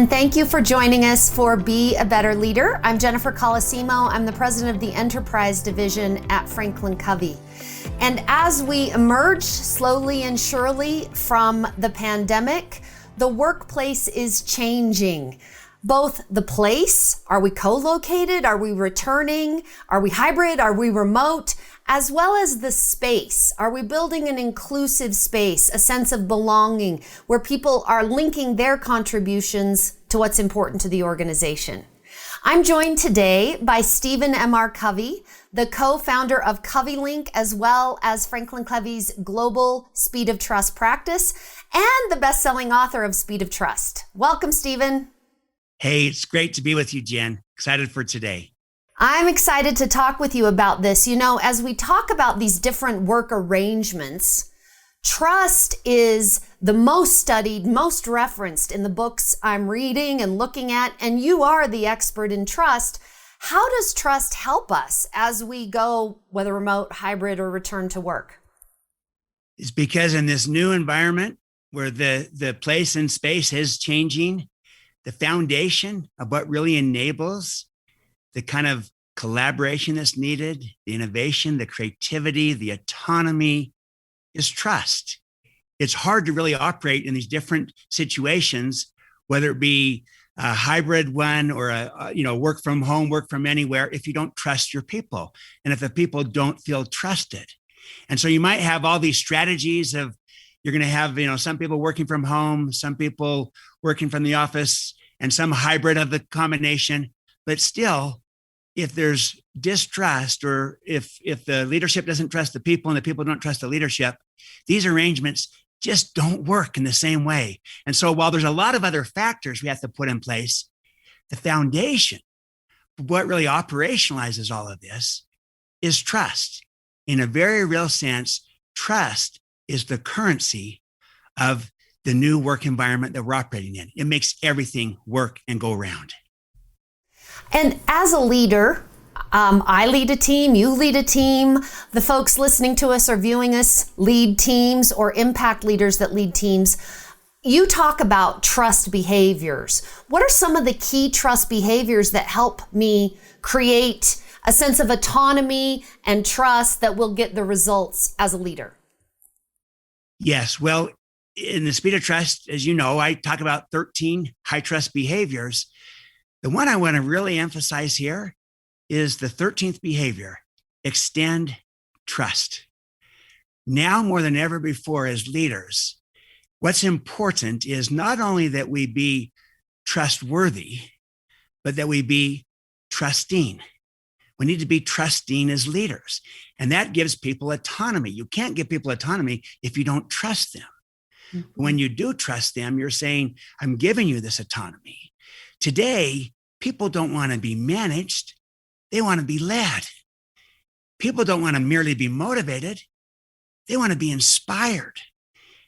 and thank you for joining us for Be a Better Leader. I'm Jennifer Colosimo. I'm the president of the Enterprise Division at FranklinCovey. And as we emerge slowly and surely from the pandemic, the workplace is changing. Both the place, are we co-located? Are we returning? Are we hybrid? Are we remote? As well as the space. Are we building an inclusive space, a sense of belonging where people are linking their contributions to what's important to the organization? I'm joined today by Stephen M.R. Covey, the co-founder of Covey Link, as well as FranklinCovey's global Speed of Trust practice and the best-selling author of Speed of Trust. Welcome, Stephen. Hey, it's great to be with you, Jen. Excited for today. I'm excited to talk with you about this. You know, as we talk about these different work arrangements, trust is the most studied, most referenced in the books I'm reading and looking at, and you are the expert in trust. How does trust help us as we go, whether remote, hybrid, or return to work? It's because in this new environment where the place and space is changing, the foundation of what really enables the kind of collaboration that's needed, the innovation, the creativity, the autonomy is trust. It's hard to really operate in these different situations, whether it be a hybrid one or a work from home, work from anywhere, if you don't trust your people and if the people don't feel trusted. And so you might have all these strategies of you're going to have, some people working from home, some people working from the office, and some hybrid of the combination. But still, if there's distrust or if the leadership doesn't trust the people and the people don't trust the leadership, these arrangements just don't work in the same way. And so while there's a lot of other factors we have to put in place, the foundation, what really operationalizes all of this is trust. In a very real sense, trust is the currency of the new work environment that we're operating in. It makes everything work and go around. And as a leader, I lead a team, you lead a team, the folks listening to us or viewing us lead teams or impact leaders that lead teams. You talk about trust behaviors. What are some of the key trust behaviors that help me create a sense of autonomy and trust that will get the results as a leader? Yes, well, in the Speed of Trust, as you know, I talk about 13 high trust behaviors. The one I want to really emphasize here is the 13th behavior, extend trust. Now more than ever before as leaders, what's important is not only that we be trustworthy, but that we be trusting. We need to be trusting as leaders. And that gives people autonomy. You can't give people autonomy if you don't trust them. Mm-hmm. When you do trust them, you're saying, I'm giving you this autonomy. Today, people don't want to be managed. They want to be led. People don't want to merely be motivated. They want to be inspired.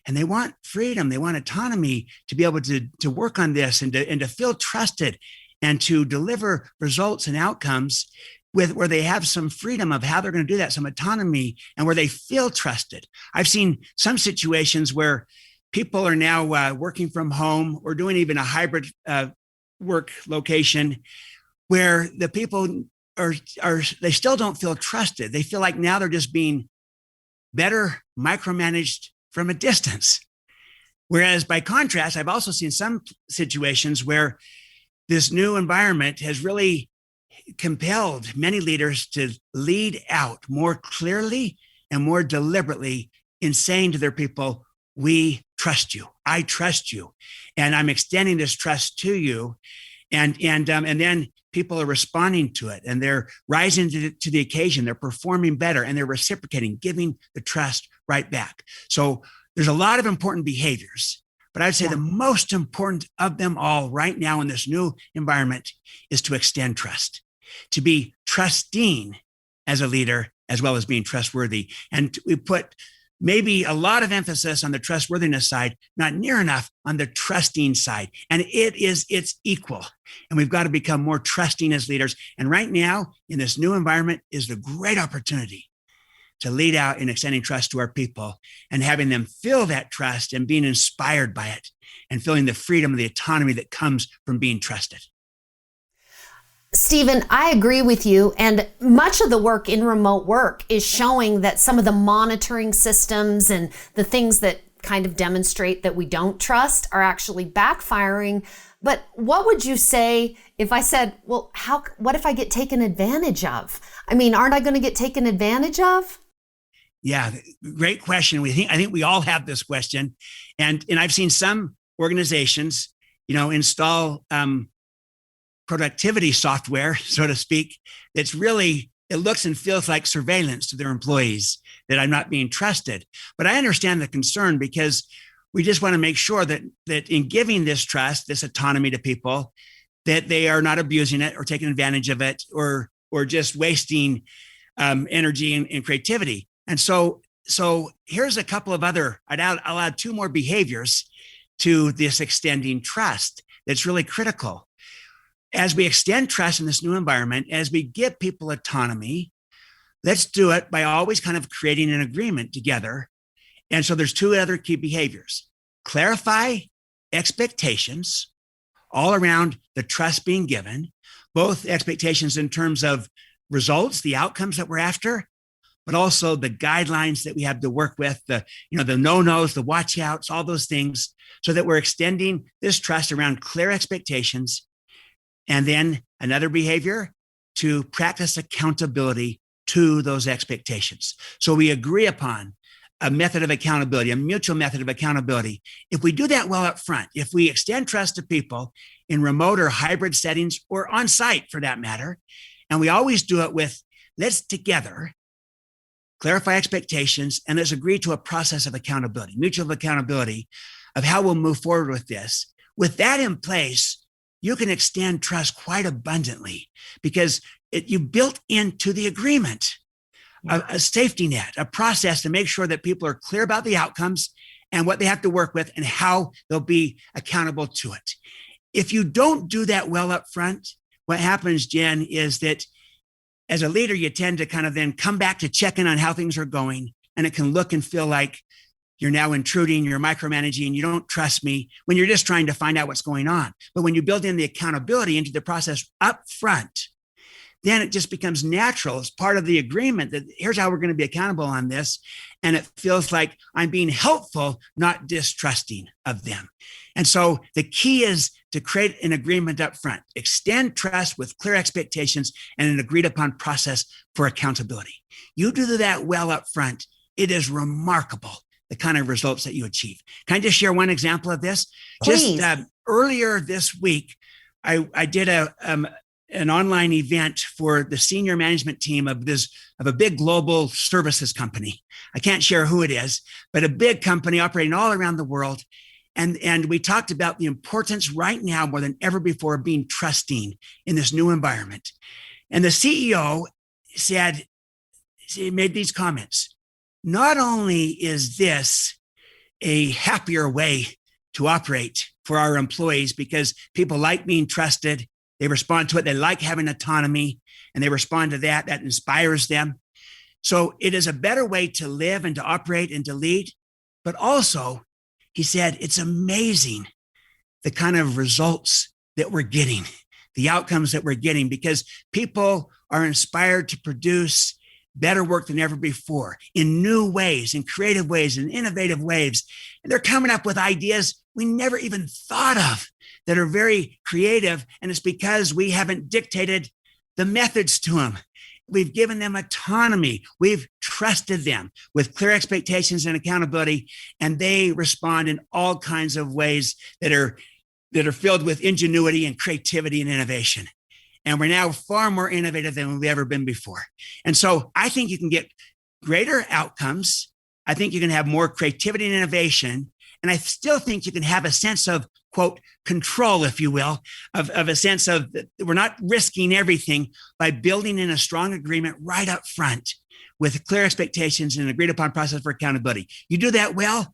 And they want freedom. They want autonomy to be able to work on this and to feel trusted and to deliver results and outcomes where they have some freedom of how they're going to do that, some autonomy, and where they feel trusted. I've seen some situations where people are now working from home or doing even a hybrid work location where the people they still don't feel trusted. They feel like now they're just being better micromanaged from a distance. Whereas by contrast, I've also seen some situations where this new environment has really compelled many leaders to lead out more clearly and more deliberately in saying to their people, we trust you. I trust you. And I'm extending this trust to you. And then people are responding to it and they're rising to the occasion. They're performing better and they're reciprocating, giving the trust right back. So there's a lot of important behaviors, but I'd say the most important of them all right now in this new environment is to extend trust, to be trusting as a leader, as well as being trustworthy. And we put maybe a lot of emphasis on the trustworthiness side, not near enough on the trusting side. And it's equal. And we've got to become more trusting as leaders. And right now in this new environment is the great opportunity to lead out in extending trust to our people and having them feel that trust and being inspired by it and feeling the freedom and the autonomy that comes from being trusted. Stephen, I agree with you. And much of the work in remote work is showing that some of the monitoring systems and the things that kind of demonstrate that we don't trust are actually backfiring. But what would you say if I said, well, what if I get taken advantage of? I mean, aren't I going to get taken advantage of? Yeah, great question. I think we all have this question. And I've seen some organizations, install productivity software, so to speak, that's really, it looks and feels like surveillance to their employees, that I'm not being trusted. But I understand the concern, because we just want to make sure that in giving this trust, this autonomy to people, that they are not abusing it or taking advantage of it or just wasting energy and creativity. And so here's a couple of I'll add two more behaviors to this extending trust that's really critical. As we extend trust in this new environment, as we give people autonomy, let's do it by always kind of creating an agreement together. And so there's two other key behaviors. Clarify expectations all around the trust being given, both expectations in terms of results, the outcomes that we're after, but also the guidelines that we have to work with, the no-nos, the watch outs, all those things, so that we're extending this trust around clear expectations. And then another behavior, to practice accountability to those expectations. So we agree upon a method of accountability, a mutual method of accountability. If we do that well up front, if we extend trust to people in remote or hybrid settings or on site for that matter, and we always do it with, let's together clarify expectations and let's agree to a process of accountability, mutual accountability of how we'll move forward with this. With that in place, you can extend trust quite abundantly, because you built into the agreement a safety net, a process to make sure that people are clear about the outcomes and what they have to work with and how they'll be accountable to it. If you don't do that well up front, what happens, Jen, is that as a leader, you tend to kind of then come back to check in on how things are going. And it can look and feel like you're now intruding, you're micromanaging, you don't trust me, when you're just trying to find out what's going on. But when you build in the accountability into the process up front, then it just becomes natural. It's part of the agreement that here's how we're going to be accountable on this. And it feels like I'm being helpful, not distrusting of them. And so the key is to create an agreement up front, extend trust with clear expectations and an agreed upon process for accountability. You do that well up front, it is remarkable the kind of results that you achieve. Can I just share one example of this? Please. Just earlier this week, I did an online event for the senior management team of a big global services company. I can't share who it is, but a big company operating all around the world. And we talked about the importance right now more than ever before of being trusting in this new environment. And the CEO made these comments. Not only is this a happier way to operate for our employees, because people like being trusted, they respond to it, they like having autonomy, and they respond to that inspires them. So it is a better way to live and to operate and to lead. But also, he said, it's amazing the kind of results that we're getting, the outcomes that we're getting, because people are inspired to produce better work than ever before in new ways, in creative ways, in innovative ways. And they're coming up with ideas we never even thought of that are very creative. And it's because we haven't dictated the methods to them. We've given them autonomy. We've trusted them with clear expectations and accountability, and they respond in all kinds of ways that are filled with ingenuity and creativity and innovation. And we're now far more innovative than we've ever been before. And so I think you can get greater outcomes. I think you can have more creativity and innovation. And I still think you can have a sense of, quote, control, if you will, of a sense of that we're not risking everything by building in a strong agreement right up front with clear expectations and an agreed upon process for accountability. You do that well,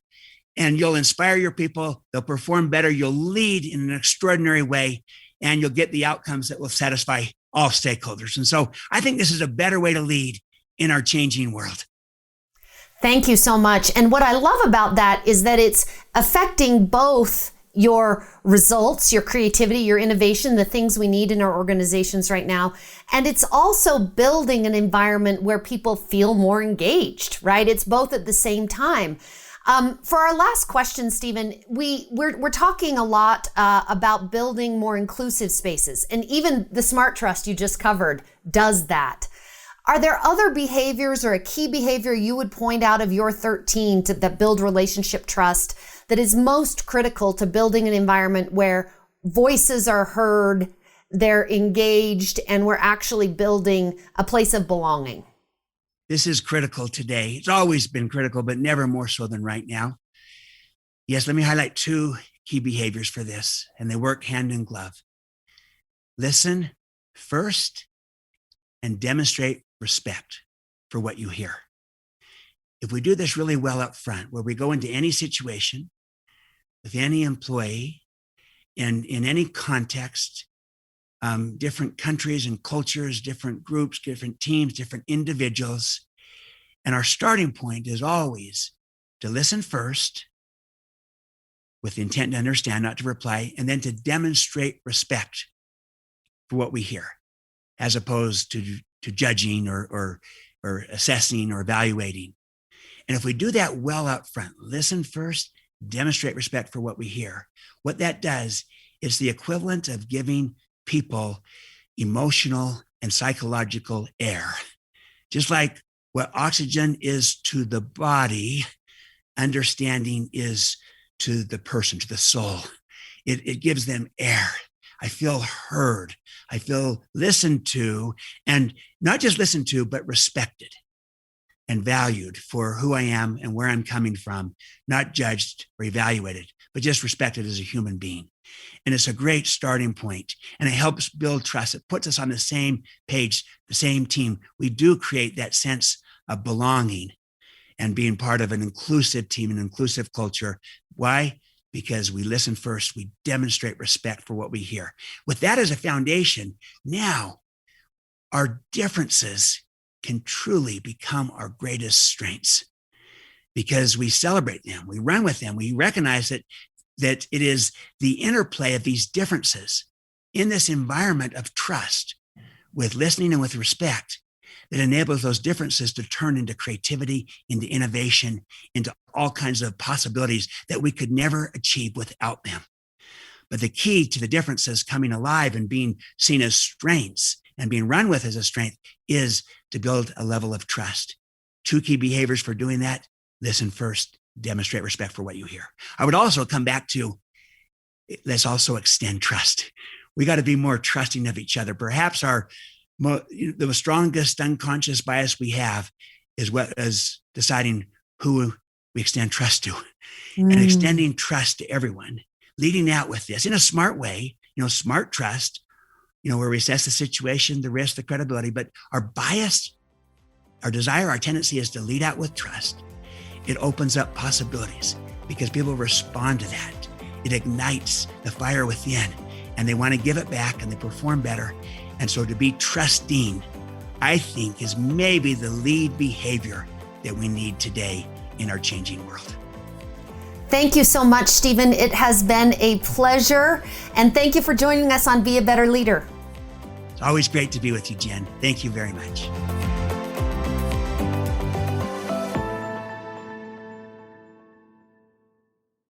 and you'll inspire your people. They'll perform better. You'll lead in an extraordinary way, and you'll get the outcomes that will satisfy all stakeholders. And so I think this is a better way to lead in our changing world. Thank you so much. And what I love about that is that it's affecting both your results, your creativity, your innovation, the things we need in our organizations right now. And it's also building an environment where people feel more engaged, right? It's both at the same time. For our last question, Stephen, we're talking a lot about building more inclusive spaces. And even the Smart Trust you just covered does that. Are there other behaviors or a key behavior you would point out of your 13 that build relationship trust that is most critical to building an environment where voices are heard, they're engaged, and we're actually building a place of belonging? This is critical today. It's always been critical, but never more so than right now. Yes, let me highlight 2 key behaviors for this, and they work hand in glove. Listen first and demonstrate respect for what you hear. If we do this really well up front, where we go into any situation with any employee and in any context, different countries and cultures, different groups, different teams, different individuals. And our starting point is always to listen first with the intent to understand, not to reply, and then to demonstrate respect for what we hear, as opposed to judging or assessing or evaluating. And if we do that well up front, listen first, demonstrate respect for what we hear, what that does is the equivalent of giving people emotional and psychological air. Just like what oxygen is to the body, understanding is to the person, to the soul. It gives them air. I feel heard. I feel listened to, and not just listened to, but respected and valued for who I am and where I'm coming from, not judged or evaluated, but just respected as a human being. And it's a great starting point, and it helps build trust. It puts us on the same page, the same team. We do create that sense of belonging and being part of an inclusive team, an inclusive culture. Why? Because we listen first, we demonstrate respect for what we hear. With that as a foundation, now our differences can truly become our greatest strengths because we celebrate them, we run with them, we recognize that it is the interplay of these differences in this environment of trust with listening and with respect that enables those differences to turn into creativity, into innovation, into all kinds of possibilities that we could never achieve without them. But the key to the differences coming alive and being seen as strengths and being run with as a strength is to build a level of trust. 2 key behaviors for doing that: listen first, demonstrate respect for what you hear. I would also come back to, let's also extend trust. We got to be more trusting of each other. Perhaps the strongest unconscious bias we have is deciding who we extend trust to, and extending trust to everyone, leading out with this in a smart way, smart trust, where we assess the situation, the risk, the credibility, but our bias, our desire, our tendency is to lead out with trust. It opens up possibilities because people respond to that. It ignites the fire within, and they want to give it back, and they perform better. And so to be trusting, I think, is maybe the lead behavior that we need today in our changing world. Thank you so much, Stephen. It has been a pleasure. And thank you for joining us on Be a Better Leader. It's always great to be with you, Jen. Thank you very much.